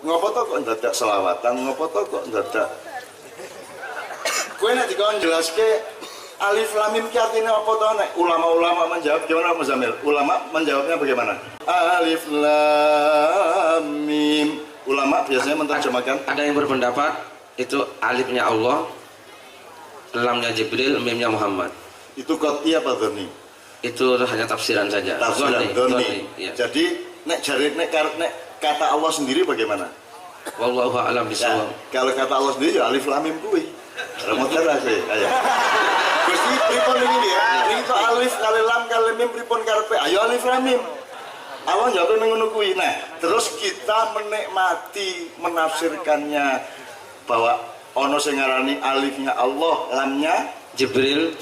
Ngopo to kok ndadak selawatan, ngopo to kok ndadak. Kowe nek dikon jelaske alif lam mim ki artinya apa to nek ulama-ulama menjawab gimana Mas Zamil? Ulama menjawabnya bagaimana? Alif lam mim. Ulama biasanya menerjemahkan. Ada yang berpendapat itu alifnya Allah, lamnya Jibril, mimnya Muhammad. Itu qat'i apa dzanni? Itu hanya tafsiran saja. Tafsiran dzanni. Ya. Jadi nek kata Allah sendiri bagaimana? Wallahu a'lam bishawab. Kalau kata Allah sendiri ya alif lam mim kuwi. Remote sih. Ayo. Gusti pripun iki ya? Niki to alif kali lam kali mim pripun karepe? Ayo alif lam mim. Allah jawab ngono kuwi. Nah, terus kita menikmati menafsirkannya bahwa ono sing ngarani alifnya Allah, lamnya Jibril,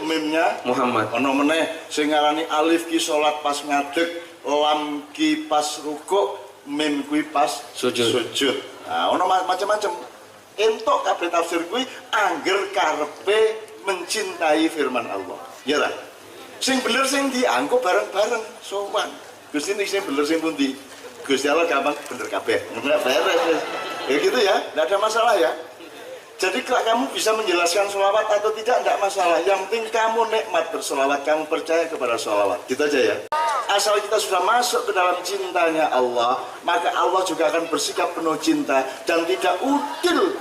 mimnya Muhammad. Ono meneh sing ngarani alif ki salat pas ngadeg, lam ki pas rukuk, mim kuwi pas sujud. Nah, ono macam-macam. Entuk kabeh tafsir kuwi angger karepe mencintai firman Allah. Ya lah. Sing bener sing dianggo bareng-bareng sowan. Gusti niki sing bener sing pundi? Gusti Allah gampang bener kabeh. Bener beres. Ya gitu ya, enggak ada masalah ya. Jadi kalau kamu bisa menjelaskan sholawat atau tidak masalah. Yang penting kamu nikmat bersolawat, kamu percaya kepada sholawat. Gitu aja ya. Asal kita sudah masuk ke dalam cintanya Allah, maka Allah juga akan bersikap penuh cinta dan tidak udil.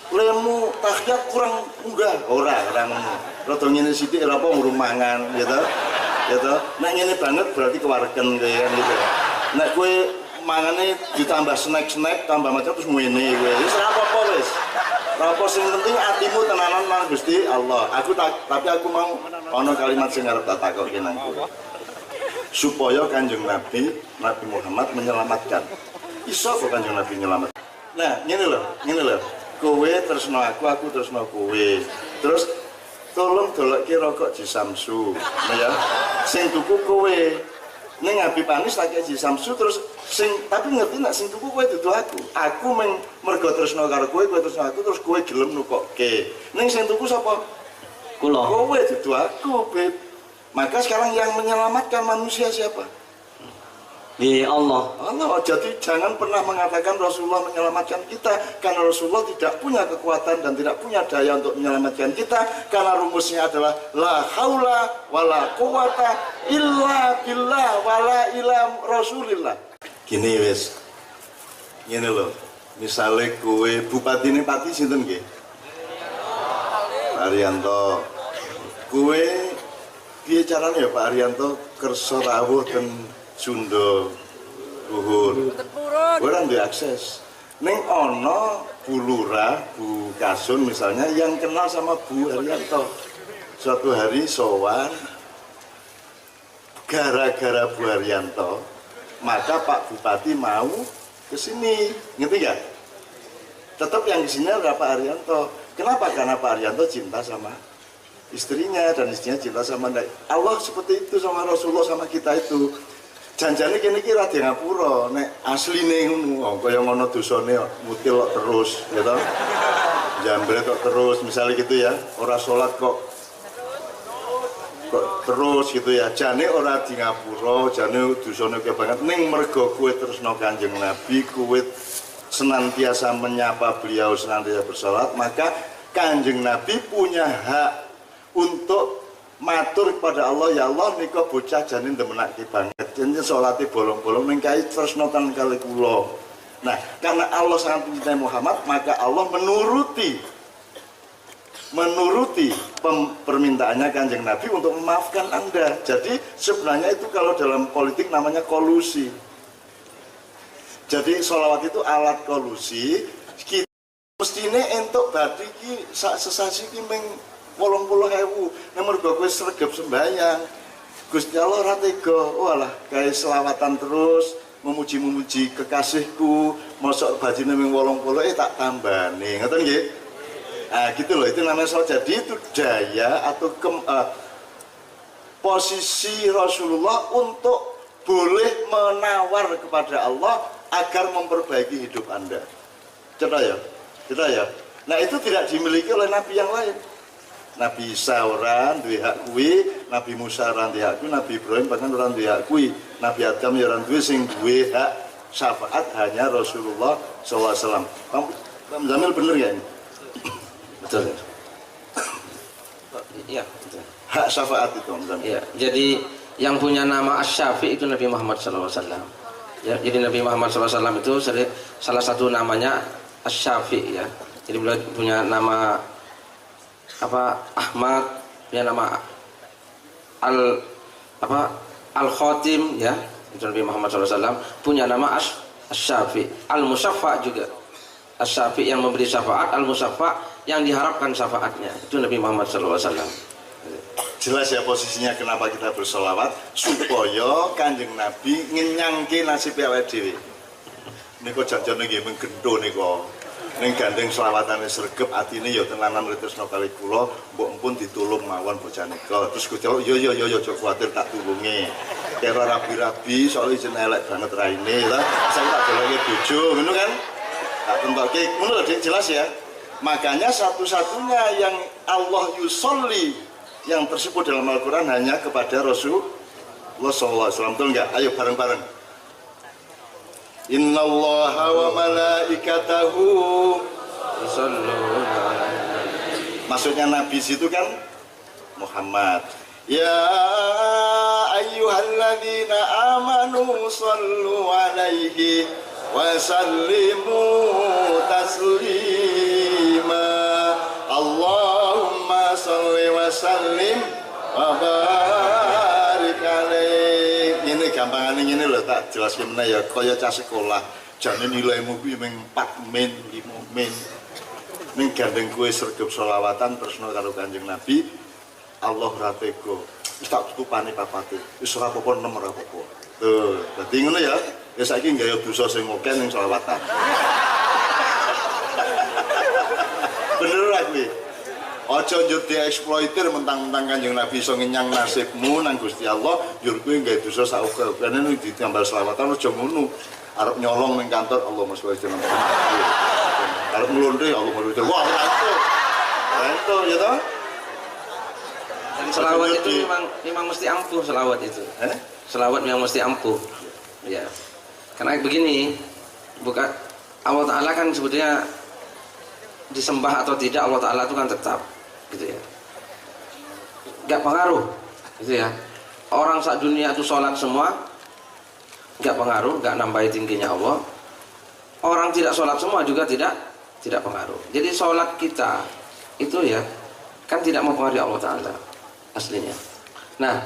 Lemu tahiyat kurang enggak orang rada ngene sithik ora apa ngurung mangan gitu. Gitu. Nek ngene banget berarti kewareken kayak gitu. Nek kowe mangane ditambah snack tambah macam terus ngene kowe. Wis ora apa-apa wis. Apa sing penting atimu tenanan nang Gusti Allah. Tapi aku mau ana kalimat sing arep tak takokke nang kowe. Supaya Kanjeng Nabi Muhammad menyelamatkan. Iso kok Kanjeng Nabi nyelamat. Nah, ngene lho. Kowe tresno aku tresno kowe. Terus tolong dolokke rokok Ji Samsu. Nah ya. Sing tuku kowe. Ning Habib Anis tak Ji Samsu terus tapi ngerti nek sing tuku kowe dudu aku. Aku mergo tresno karo kowe tresno aku terus kowe gelem nukokke. Ning sing tuku sapa? Kula. Kowe dudu aku, Beb. Maka sekarang yang menyelamatkan manusia siapa? Ya Allah. Jadi jangan pernah mengatakan Rasulullah menyelamatkan kita, karena Rasulullah tidak punya kekuatan dan tidak punya daya untuk menyelamatkan kita, karena rumusnya adalah la haula wala quwata illa billah wala ila rasulillah. Gini wis. Ngene lho. Misale kowe bupati ini pati sinten nggih? Pak Ariyanto. Kowe piye carane ya Pak Ariyanto kersa rawuh ten Sunda luhur. Ora ndek akses. Ning ana Bu Lurah, Bu Kasun misalnya yang kenal sama Bu Ariyanto. Suatu hari sowan gara-gara Bu Ariyanto, maka Pak Bupati mau ke sini. Ngerti enggak? Tetap yang di sini adalah Pak Ariyanto. Kenapa? Karena Pak Ariyanto cinta sama istrinya dan istrinya cinta sama Allah, seperti itu sama Rasulullah sama kita itu. Janjane kene iki ra di ngapura, nek asline ngono kaya ngono dosane mutil kok terus, gitu. Jambret kok terus, misalnya gitu ya. Ora salat kok terus gitu ya. Jane ora di ngapura, jane dosane kaya banget ning mergo kowe tresno Kanjeng Nabi, kowe senantiasa menyapa beliau, senantiasa bersalat, maka Kanjeng Nabi punya hak untuk matur kepada Allah, ya Allah nika bocah jane ndemenake banget. Jenenge salate bolong-bolong ning kae tresnotan kali kula. Nah, karena Allah sangat mencintai Muhammad, maka Allah menuruti permintaannya Kanjeng Nabi untuk memaafkan Anda. Jadi sebenarnya itu kalau dalam politik namanya kolusi. Jadi sholawat itu alat kolusi. Kita mestine entuk badhe iki sak sesasi ki ming 80.000 nek mergo kowe sregep sembahyang. Gusti Allah ora tega, walah gawe selawatan terus memuji-memuji kekasihku, mosok bajine ming 80 tak tambane. Ngoten nggih? Nah, gitu loh, itu namanya sholat. Jadi itu daya atau posisi Rasulullah untuk boleh menawar kepada Allah agar memperbaiki hidup Anda. Cetak ya? Nah, itu tidak dimiliki oleh Nabi yang lain. Nabi Isa orang duwe hak kuwi, Nabi Musa orang duwe hak kuwi, Nabi Ibrahim bahkan orang duwe hak kuwi, Nabi Adam ya orang duwe sing duwe hak syafaat hanya Rasulullah SAW. Pak Jamil bener ya ini? Betul. Iya, betul. Hak syafaat itu Pak Jamil. Ya, jadi yang punya nama Asy-Syafi' itu Nabi Muhammad SAW. Ya, jadi Nabi Muhammad SAW itu salah satu namanya Asy-Syafi' ya. Jadi beliau punya nama Ahmad, punya nama Al-Khatim ya. Itu Nabi Muhammad SAW punya nama Asy-Syafi', Al-Musyaffa' juga. Asy-Syafi' yang memberi syafaat, Al-Musyaffa' yang diharapkan syafaatnya. Itu Nabi Muhammad SAW. Jelas ya posisinya kenapa kita bersolawat, supaya Kanjeng Nabi ngenyangke nasib awake dhewe. Nika janjane nggih menggendho nika. Ning gandeng selawatane sregep atine ya tenanan retresna kali kula, mbok empun ditulung mawon bocah nika. Terus Gusti Allah, yo aja kuwatir tak tulungi. Kira rabi-rabi soal ijen elek banget raine ya. Saya tak dolenge bojo, ngono kan? Tak tentoke, ngono lho Dik, jelas ya. Makanya satu-satunya yang Allah yusolli yang tersebut dalam Al-Quran hanya kepada Rasulullah SAW. Betul nggak? Ayo bareng-bareng. Innallaha wa malaikatahu Yusholluna 'alan nabi. Maksudnya Nabi situ kan Muhammad. Ya ayyuhalladzina amanu sallu alaihi wa sallimu taslima. Allahumma salli wa sallim wa barik alaih. Ini gampangane ngene lho, tak jelaske meneh ya, kaya cah sekolah. Jane nilaimu kuwi mung 4 min, 5 min. Ning gandeng kowe sregep selawatan tresna karo Kanjeng Nabi, Allah ora tega. Wis tak tutupane papate. Wis ora apa-apa, nem ora apa-apa. Tuh, dadi ngono ya. Ya saiki nggawe dosa sing akeh ning selawatan. Bener ora kuwi? Aja njur dieksploitir mentang-mentang Kanjeng Nabi iso ngenyang nasibmu nang Gusti Allah, njur kuwi nggawe dosa sak ukene ning ditambal selawatan aja ngono. Arep nyolong ning kantor Allahumma sholli ala Muhammad. Arep nglonte Allahumma sholli. Wah, ora itu. Ora itu ya toh? Selawat itu memang mesti ampuh selawat itu. Selawat memang mesti ampuh. Ya. Karena begini, bukan Allah Ta'ala kan sebetulnya disembah atau tidak Allah Ta'ala itu kan tetap gitu ya, gak pengaruh gitu ya. Orang sak dunia itu sholat semua gak pengaruh, gak nambahi tingginya Allah. Orang tidak sholat semua juga tidak pengaruh. Jadi sholat kita itu ya kan tidak mempengaruhi Allah Ta'ala aslinya. Nah,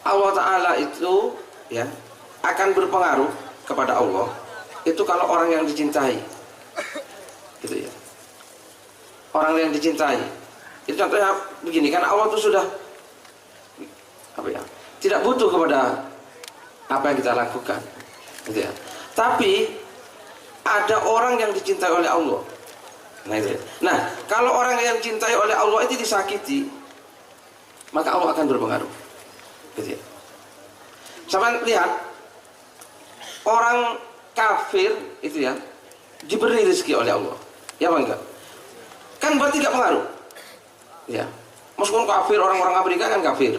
Allah Ta'ala itu ya akan berpengaruh kepada Allah itu kalau orang yang dicintai gitu ya, orang yang dicintai itu contohnya begini, kan Allah itu sudah tidak butuh kepada apa yang kita lakukan gitu ya. Tapi ada orang yang dicintai oleh Allah. Nah itu ya. Nah kalau orang yang dicintai oleh Allah itu disakiti, maka Allah akan berpengaruh gitu ya. Sampai lihat orang kafir itu ya diberi rezeki oleh Allah, ya apa enggak? Kan berarti gak pengaruh ya. Meskipun kafir, orang-orang Amerika kan kafir,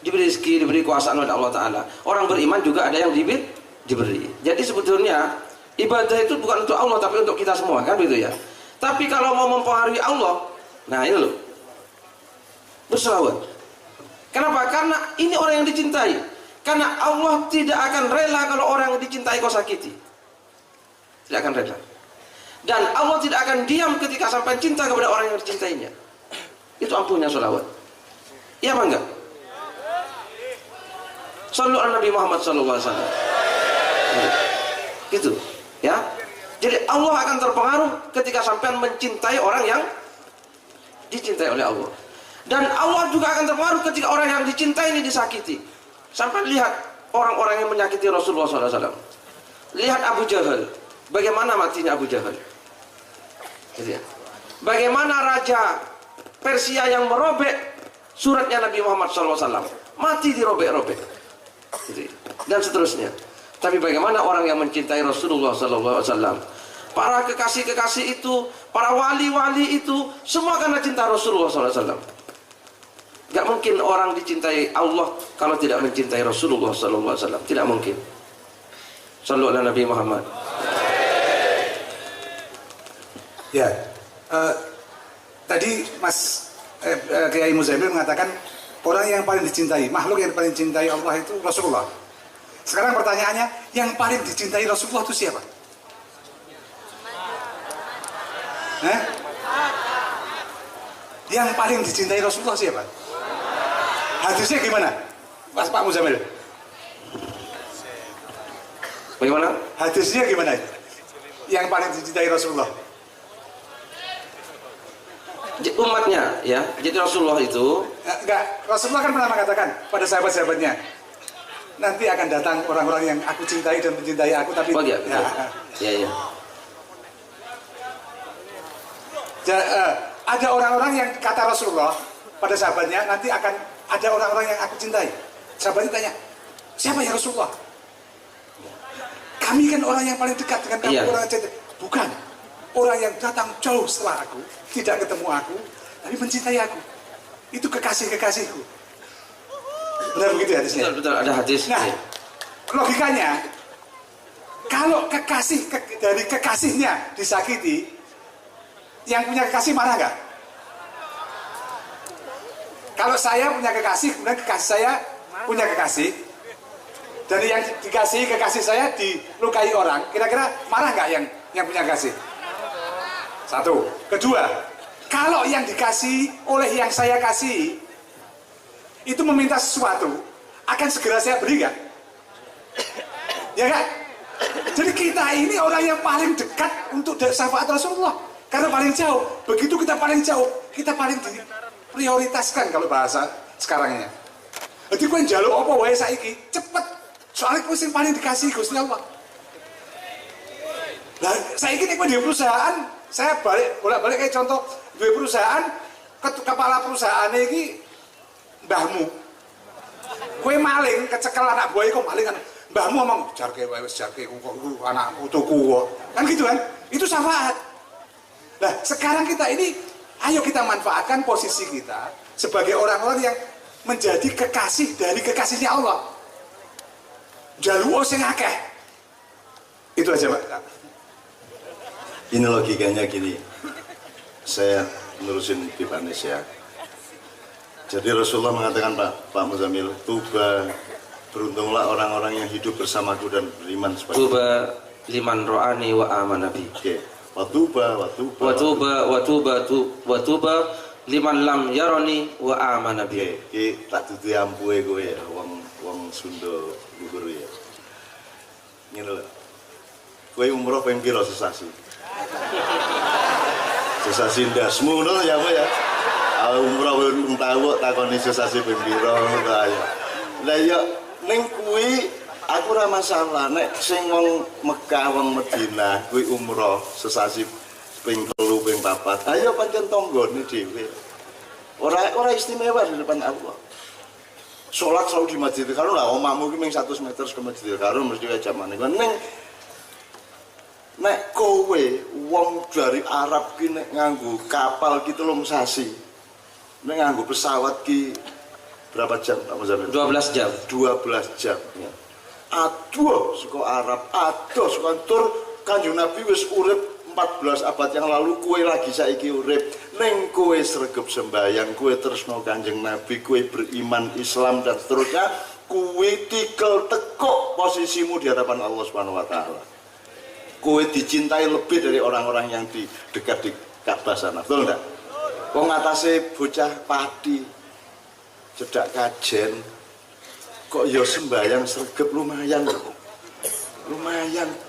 diberi rezeki, diberi kuasaan oleh Allah Ta'ala. Orang beriman juga ada yang diberi. Jadi sebetulnya ibadah itu bukan untuk Allah tapi untuk kita semua, kan begitu ya. Tapi kalau mau mempengaruhi Allah, nah ini loh, berselawat. Kenapa? Karena ini orang yang dicintai. Karena Allah tidak akan rela kalau orang yang dicintai kau sakiti. Tidak akan rela. Dan Allah tidak akan diam ketika sampai cinta kepada orang yang dicintainya. Itu ampuhnya sholawat. Iya apa enggak? Shallu ala Nabi Muhammad sallallahu alaihi wasallam. Gitu, ya. Jadi Allah akan terpengaruh ketika sampai mencintai orang yang dicintai oleh Allah. Dan Allah juga akan terpengaruh ketika orang yang dicintai ini disakiti. Sampai lihat orang-orang yang menyakiti Rasulullah SAW. Lihat Abu Jahal. Bagaimana matinya Abu Jahal? Gitu ya. Bagaimana Raja Persia yang merobek suratnya Nabi Muhammad SAW. Mati dirobek-robek. Gitu ya. Dan seterusnya. Tapi bagaimana orang yang mencintai Rasulullah SAW? Para kekasih-kekasih itu, para wali-wali itu, semua karena cinta Rasulullah SAW. Gak mungkin orang dicintai Allah kalau tidak mencintai Rasulullah SAW. Tidak mungkin. Shallu ala Nabi Muhammad. Ya, tadi Mas Kiai Muzamil mengatakan orang yang paling dicintai, makhluk yang paling dicintai Allah itu Rasulullah. Sekarang pertanyaannya, yang paling dicintai Rasulullah itu siapa? Yang paling dicintai Rasulullah siapa? Hadisnya gimana, Pak Muzamil? Bagaimana? Hadisnya gimana? Yang paling dicintai Rasulullah? Umatnya ya, jadi Rasulullah itu Enggak, Rasulullah kan pernah mengatakan pada sahabat-sahabatnya, nanti akan datang orang-orang yang aku cintai dan mencintai aku, tapi oh, ya. Ada orang-orang yang kata Rasulullah pada sahabatnya, nanti akan ada orang-orang yang aku cintai. Sahabatnya tanya, siapa ya Rasulullah? Kami kan orang yang paling dekat dengan kamu, orang yang cintai. Bukan, orang yang datang jauh setelah aku, tidak ketemu aku, tapi mencintai aku. Itu kekasih-kekasihku. Benar begitu hadisnya? Betul, ada hadis. Nah, logikanya, kalau dari kekasihnya disakiti, yang punya kekasih marah nggak? Kalau saya punya kekasih, kemudian kekasih saya punya kekasih, dan yang dikasih kekasih saya dilukai orang, kira-kira marah nggak yang punya kekasih? Satu. Kedua, kalau yang dikasih oleh yang saya kasih itu meminta sesuatu, akan segera saya beri nggak? Ya kan? Jadi kita ini orang yang paling dekat untuk syafaat Rasulullah, karena paling jauh. Begitu kita paling jauh, kita paling diprioritaskan kalau bahasa sekarangnya. Jadi kowe njaluk apa wae saiki, cepet. Soalnya kowe sing paling dikasih Gusti Allah. Lah saiki nek kowe di perusahaan, saya bolak-balik kayak contoh, di perusahaan, kepala perusahaan iki mbahmu. Kowe maling, kecekel anak buah kok maling kan. Mbahmu ngomong, jarke wae wis jarke kok anak putuku kok. Kan gitu kan? Itu syafaat. Nah, sekarang kita ini, ayo kita manfaatkan posisi kita sebagai orang-orang yang menjadi kekasih dari kekasihnya Allah. Jaluo sing akeh. Itu aja, Pak. Ini logikanya gini. Saya menerusin Pipanis ya. Jadi Rasulullah mengatakan Pak Muzamil, tuba, beruntunglah orang-orang yang hidup bersamaku dan beriman seperti tuba liman ro'ani wa amanabi. Oke. Watuba liman lam yaroni wa amanabi. Oke, tak dudu ampuhe kowe ya, wong Sunda gugur ya. Ngene lho. Kowe umroh ping pira sesasi? Sesasi ndasmu ngono ya, Pak ya. Umroh wong tahu takoni sesasi ping pira ngono ayo. Lah ya ning kuwi aku ora masalah nek sing wong Mekah wong Madinah kuwi umroh sesasi ping 3 ping 4. Ayo pancen tanggane dhewe. Ora istimewa di depan Allah. Salat selalu di Masjidil Haram lah, omahmu ki ming 100 meter ke Masjidil Haram mesti wae jamane. Nek kowe wong dari Arab ki nek nganggo kapal ki 3 sasi. Nek nganggo pesawat ki berapa jam Pak Muzamil? 12 jam. 12 jam. Ya. Aduh, suka Arab, aduh, suka tur Kanjeng Nabi wis urip 14 abad yang lalu, kowe lagi saiki urip. Ning kowe sregep sembahyang, kowe tresno Kanjeng Nabi, kowe beriman Islam dan seterusnya, kowe tikel tekuk posisimu di hadapan Allah Subhanahu wa taala. Kowe dicintai lebih dari orang-orang yang di dekat di Ka'bah sana. Betul enggak? Wong atase bocah padi, cedak kajen, kok ya sembahyang sregep lumayan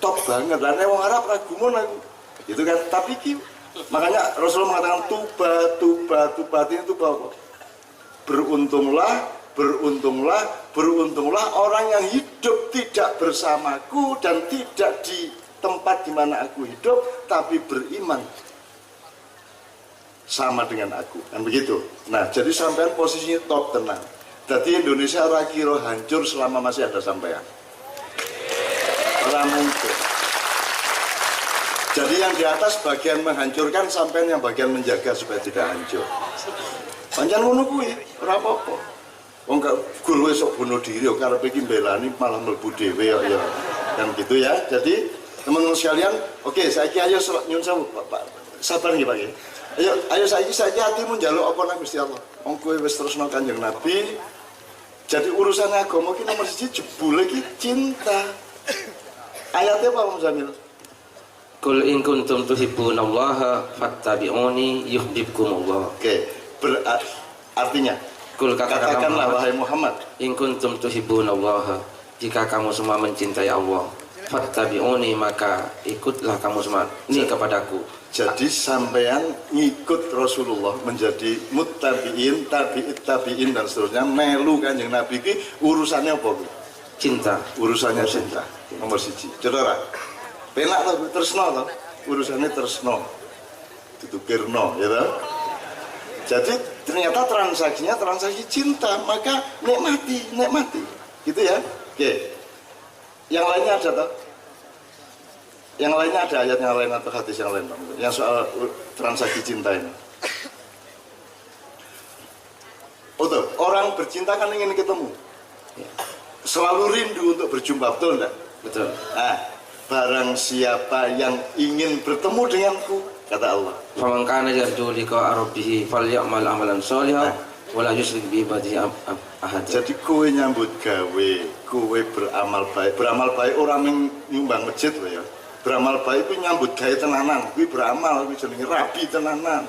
top banget. Lah nek wong Arab ra gumun aku. Gitu kan. Tapi ki makanya Rasulullah mengatakan tuba itu apa? Beruntunglah orang yang hidup tidak bersamaku dan tidak di tempat di mana aku hidup tapi beriman sama dengan aku. Kan begitu. Nah, jadi sampean posisinya top tenang. Jadi Indonesia ora kira hancur selama masih ada sampean. Ora mungkin. Jadi yang di atas bagian menghancurkan, sampean yang bagian menjaga supaya tidak hancur. Pancen ngono kuwi, ora apa-apa. Wong gak guru esuk bunuh diri kok karepe iki mbelani malah mlebu dhewe ya. Kan gitu ya. Jadi teman-teman sekalian, oke, saiki ayo nyun sewu, Pak. Sabar nggih, Pak. Ayo saiki hatimu njaluk apa nang Gusti Allah. Wong kowe wis tresno Kanjeng Nabi. Jadi urusan agama ki nomor 1 jebule ki cinta. Ayatnya apa Om Zamil? Qul in kuntum tuhibbunallaha fattabi'uni yuhibbukumullah. Oke, artinya Qul katakanlah wahai Muhammad, in kuntum tuhibbunallaha, jika kamu semua mencintai Allah, fattabi'uni, maka ikutlah kamu semua ini kepadaku. Jadi sampean ngikut Rasulullah menjadi muttabi'in, tabi'in dan seterusnya, melu Kanjeng Nabi ki urusannya apa Bu? Cinta. Urusannya cinta. Nomor 1. Saudara, penak to tresno to, urusannya tresno. Ditukirno ya toh. Jadi ternyata transaksinya transaksi cinta, maka nikmati. Gitu ya. Oke. Yang lainnya ada toh? Yang lainnya ada ayat yang lain atau hadis yang lain, yang soal transaksi cinta ini. Betul, orang bercinta kan ingin ketemu, selalu rindu untuk berjumpa, betul enggak? Betul. Nah, barang siapa yang ingin bertemu denganku, kata Allah, Faman kana yarju liqa'a rabbih falyamal amalan shalihan wa la yusyrik bi ibadihi ahad. jadi kowe nyambut gawe, kowe beramal baik orang nyumbang masjid loh ya. Beramal baik itu nyambut gawe tenanan, kuwi beramal kuwi jenenge rabi tenanan.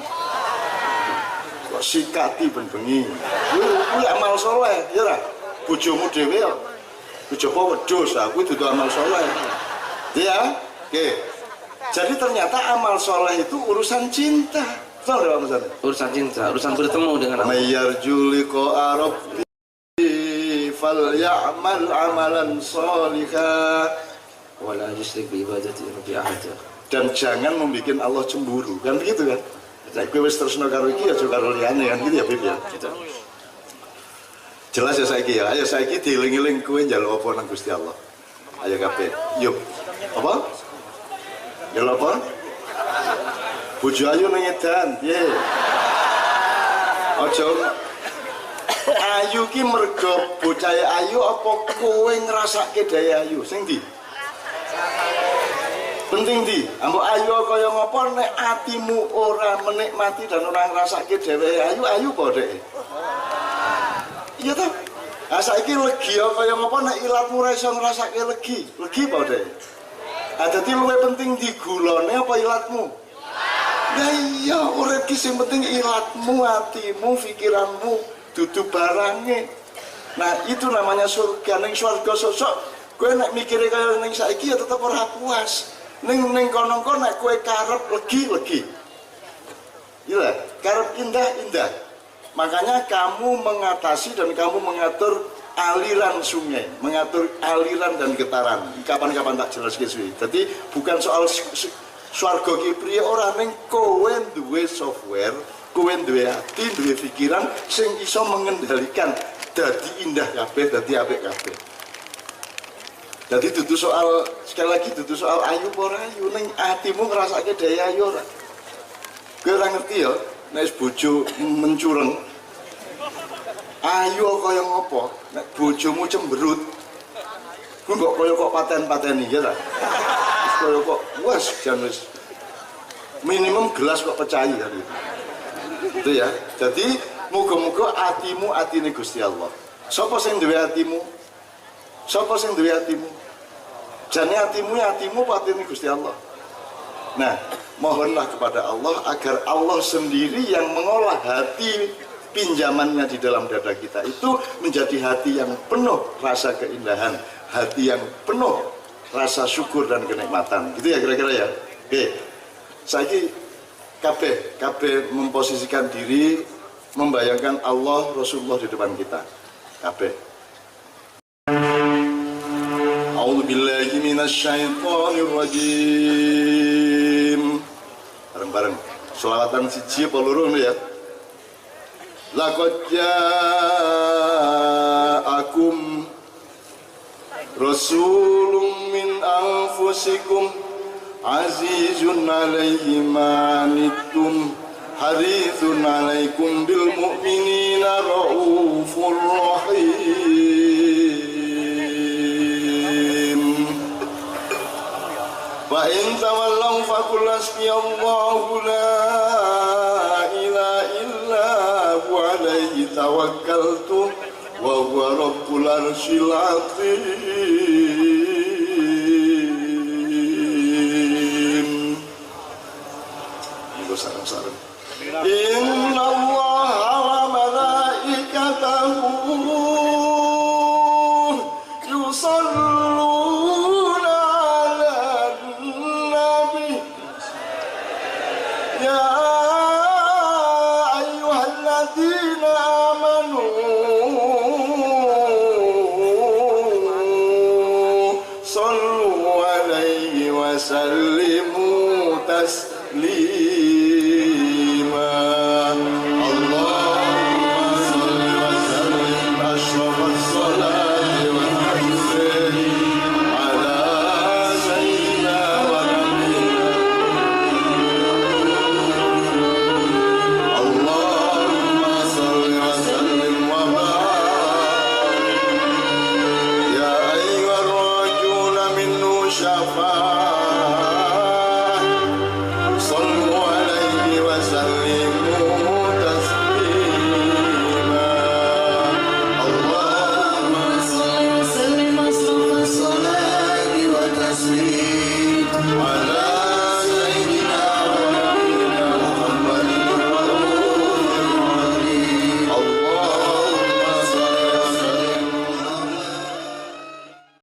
Kok sikati ben bengi. Kuwi amal saleh, ya ora? Bojomu dhewe ya. Bojomu wedhus, kuwi dudu amal saleh. Ya, oke. Jadi ternyata amal saleh itu urusan cinta. Betul ya, Mas? Urusan cinta, urusan bertemu dengan Allah. Mayyarju liqa rabbi falyamal amalan shalihan. Wala yusyrik bi ibadati rabbi ahad. Dan jangan membuat Allah cemburu, kan begitu kan? Nah, kowe wis tresno karo iki aja karo liyane kan gitu ya, Bib ya. Gitu. Jelas ya saiki ya. Ayo saiki dieling-eling kowe njaluk apa nang Gusti Allah. Ayo kabeh. Yuk. Apa? Njaluk apa? Bojo ayu nang edan, piye? Aja ayu ki mergo bocah ayu apa kowe ngrasake daya ayu? Sing ndi? Penting di, ambo ayu kaya ngopo nek atimu ora menikmati dan ora ngrasake dhewe ayu apa dhek? Iya ta? Ah saiki legi kaya ngopo nek ilatmu ora iso ngrasake legi apa dhek? Ah dadi luwih penting di gulane apa ilatmu? Ya iya, urip ki sing penting ilatmu, atimu, pikiranmu, dudu barange. Nah, itu namanya surga. Ning swarga sosok kowe nek mikire kaya ning saiki ya tetep ora puas. Ning kono-kono nek kowe karep legi. Iya, karep indah. Makanya kamu mengatasi dan kamu mengatur aliran sungai, mengatur aliran dan getaran. Kapan-kapan tak jelas suwi. Jadi bukan soal swarga ki priye ora, ning kowe duwe software, kowe duwe ati, duwe pikiran sing iso mengendalikan dadi indah kabeh, dadi apik kabeh. Jadi dudu soal, sekali lagi dudu soal ayu apa ayu, ning atimu ngrasake daya ayu ora. Kowe ora ngerti ya, nek bojo mencureng. Ayu kaya ngopo? Nek bojomu cemberut. Ku kok paten-pateni ya ta? Kaya kok wes jan wis minimum gelas kok pecahi kan gitu. Itu ya. Jadi muga-muga atimu atine Gusti Allah. Sapa sing duwe atimu? Sapa sing duwe atimu? Jane atimu patine Gusti Allah. Nah, mohonlah kepada Allah agar Allah sendiri yang mengolah hati pinjamannya di dalam dada kita itu menjadi hati yang penuh rasa keindahan, hati yang penuh rasa syukur dan kenikmatan. Gitu ya kira-kira ya. Oke. Saiki kabeh memposisikan diri, membayangkan Allah Rasulullah di depan kita. Kabeh. A'udzubillahi minasyaitonir rajim. Bareng-bareng. Selawatan siji apa loro ya? Laqad ja'akum rasulun min anfusikum azizun 'alaihi ma anittum harithun 'alaikum bil mu'minina raufur rahim. Fa in tawallaw faqul hasbiyallahu la ilaha illa huwa alayhi tawakkaltu wa huwa rabbul arsyil azim. Iku sareng-sareng. Inna Allaha wa malaikatahu yusalluna 'alan nabi ya ayyuhalladzina amanu sallu 'alaihi wa sallimu taslima.